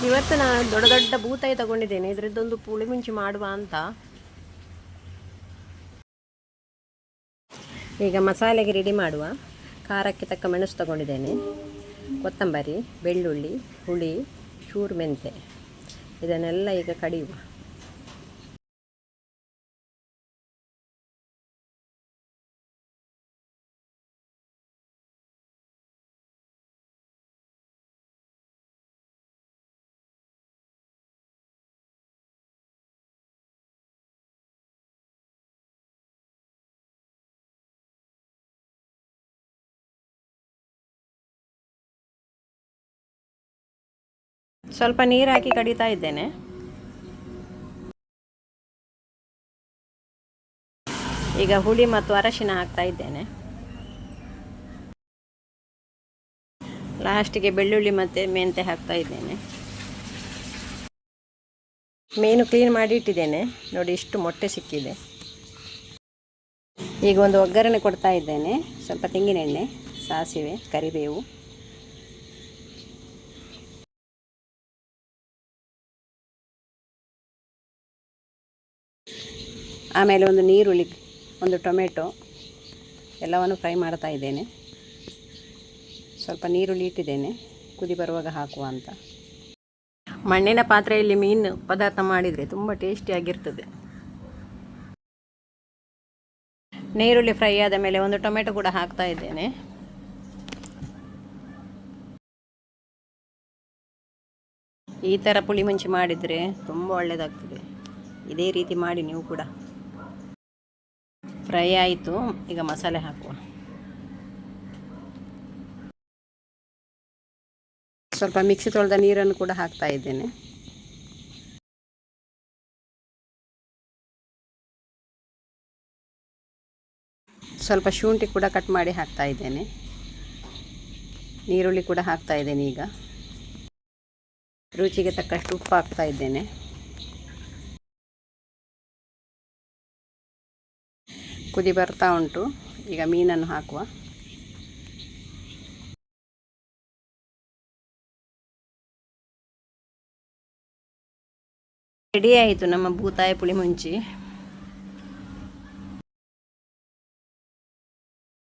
ಇವತ್ತು ನಾನು ದೊಡ್ಡ ದೊಡ್ಡ ಬೂತಾಯಿ ತಗೊಂಡಿದ್ದೇನೆ. ಇದರದ್ದೊಂದು ಪುಳಿಮುಂಚಿ ಮಾಡುವ ಅಂತ. ಈಗ ಮಸಾಲೆಗೆ ರೆಡಿ ಮಾಡುವ. ಖಾರಕ್ಕೆ ತಕ್ಕ ಮೆಣಸು ತಗೊಂಡಿದ್ದೇನೆ, ಕೊತ್ತಂಬರಿ, ಬೆಳ್ಳುಳ್ಳಿ, ಹುಳಿ, ಚೂರು ಮೆಂತೆ. ಇದನ್ನೆಲ್ಲ ಈಗ ಕಡಿಯುವ. ಸ್ವಲ್ಪ ನೀರು ಹಾಕಿ ಕಡಿತಾ ಇದ್ದೇನೆ. ಈಗ ಹುಳಿ ಮತ್ತು ಅರಶಿನ ಹಾಕ್ತಾ ಇದ್ದೇನೆ. ಲಾಸ್ಟಿಗೆ ಬೆಳ್ಳುಳ್ಳಿ ಮತ್ತು ಮೆಂತೆ ಹಾಕ್ತಾ ಇದ್ದೇನೆ. ಮೀನು ಕ್ಲೀನ್ ಮಾಡಿ ಇಟ್ಟಿದ್ದೇನೆ. ನೋಡಿ, ಇಷ್ಟು ಮೊಟ್ಟೆ ಸಿಕ್ಕಿದೆ. ಈಗ ಒಂದು ಒಗ್ಗರಣೆ ಕೊಡ್ತಾ ಇದ್ದೇನೆ. ಸ್ವಲ್ಪ ತೆಂಗಿನೆಣ್ಣೆ, ಸಾಸಿವೆ, ಕರಿಬೇವು, ಆಮೇಲೆ ಒಂದು ನೀರುಳ್ಳಿ, ಒಂದು ಟೊಮೆಟೊ ಎಲ್ಲವನ್ನು ಫ್ರೈ ಮಾಡ್ತಾ ಇದ್ದೇನೆ. ಸ್ವಲ್ಪ ನೀರುಳ್ಳಿ ಇಟ್ಟಿದ್ದೇನೆ, ಕುದಿ ಬರುವಾಗ ಹಾಕುವ ಅಂತ. ಮಣ್ಣಿನ ಪಾತ್ರೆಯಲ್ಲಿ ಮೀನು ಪದಾರ್ಥ ಮಾಡಿದರೆ ತುಂಬ ಟೇಸ್ಟಿಯಾಗಿರ್ತದೆ. ನೀರುಳ್ಳಿ ಫ್ರೈ ಆದ ಮೇಲೆ ಒಂದು ಟೊಮೆಟೊ ಕೂಡ ಹಾಕ್ತಾ ಇದ್ದೇನೆ. ಈ ಥರ ಪುಳಿಮುಂಚಿ ಮಾಡಿದರೆ ತುಂಬ ಒಳ್ಳೆಯದಾಗ್ತದೆ. ಇದೇ ರೀತಿ ಮಾಡಿ ನೀವು ಕೂಡ. ಫ್ರೈ ಆಯಿತು, ಈಗ ಮಸಾಲೆ ಹಾಕುವ. ಸ್ವಲ್ಪ ಮಿಕ್ಸಿ ತೊಳೆದ ನೀರನ್ನು ಕೂಡ ಹಾಕ್ತಾ ಇದ್ದೇನೆ. ಸ್ವಲ್ಪ ಶುಂಠಿ ಕೂಡ ಕಟ್ ಮಾಡಿ ಹಾಕ್ತಾ ಇದ್ದೇನೆ. ನೀರುಳ್ಳಿ ಕೂಡ ಹಾಕ್ತಾ ಇದ್ದೇನೆ. ಈಗ ರುಚಿಗೆ ತಕ್ಕಷ್ಟು ಉಪ್ಪು ಹಾಕ್ತಾ ಇದ್ದೇನೆ. ಕುದಿ ಬರ್ತಾ ಉಂಟು, ಈಗ ಮೀನನ್ನು ಹಾಕುವ. ರೆಡಿ ಆಯಿತು ನಮ್ಮ ಬೂತಾಯಿ ಪುಳಿಮುಂಚಿ.